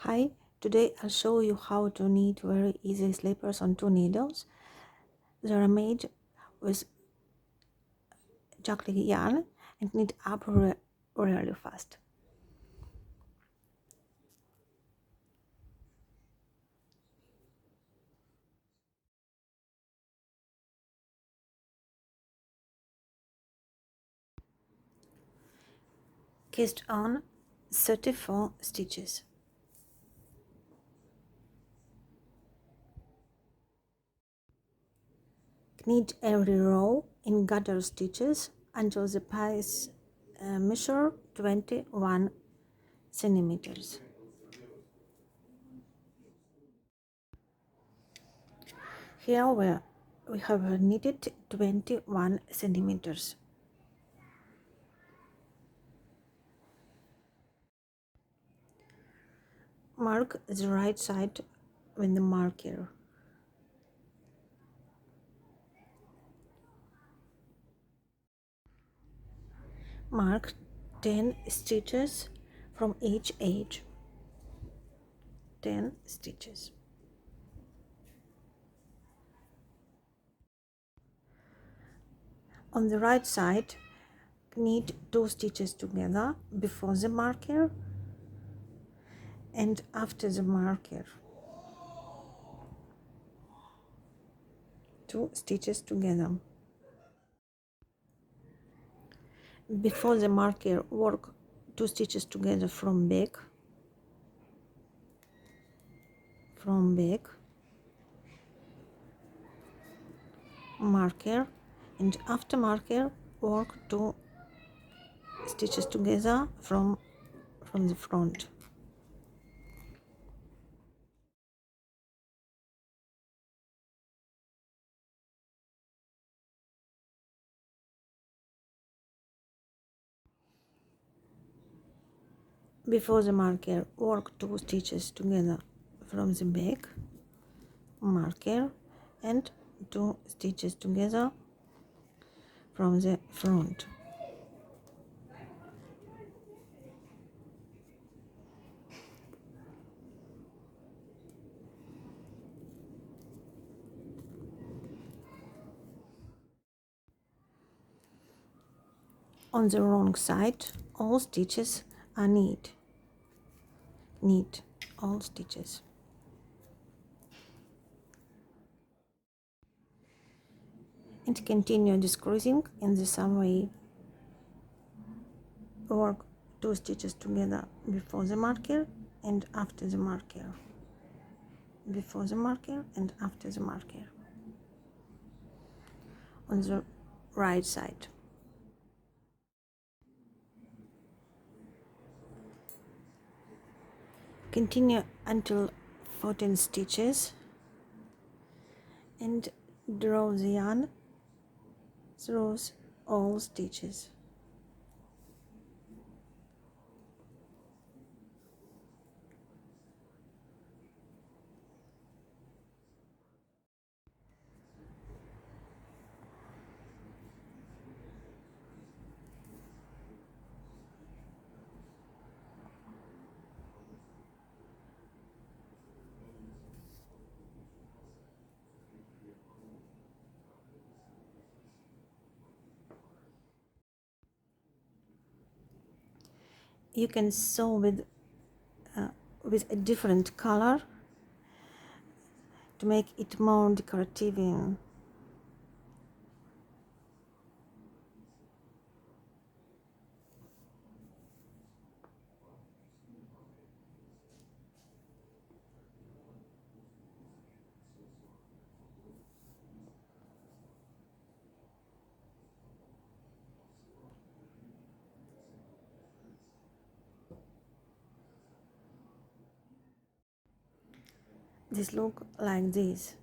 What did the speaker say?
Hi, today I'll show you how to knit very easy slippers on 2 needles. They are made with chocolate yarn and knit up really fast. Cast on 34 stitches. Knit every row in gather stitches until the piece measure 21 centimeters. Here we have knitted 21 centimeters. Mark the right side with the marker. Mark 10 stitches from each edge. 10 stitches. On the right side, knit 2 stitches together before the marker and after the marker. 2 stitches together. Before the marker, work 2 stitches together from back, marker, and after marker, work 2 stitches together from the front. Before the marker, work 2 stitches together from the back, marker, and 2 stitches together from the front. On the wrong side, all stitches are knit all stitches. And continue decreasing in the same way. Work 2 stitches together before the marker and after the marker. Before the marker and after the marker. On the right side. Continue until 14 stitches and draw the yarn through all stitches. You can sew with a different color to make it more decorative. This look like this.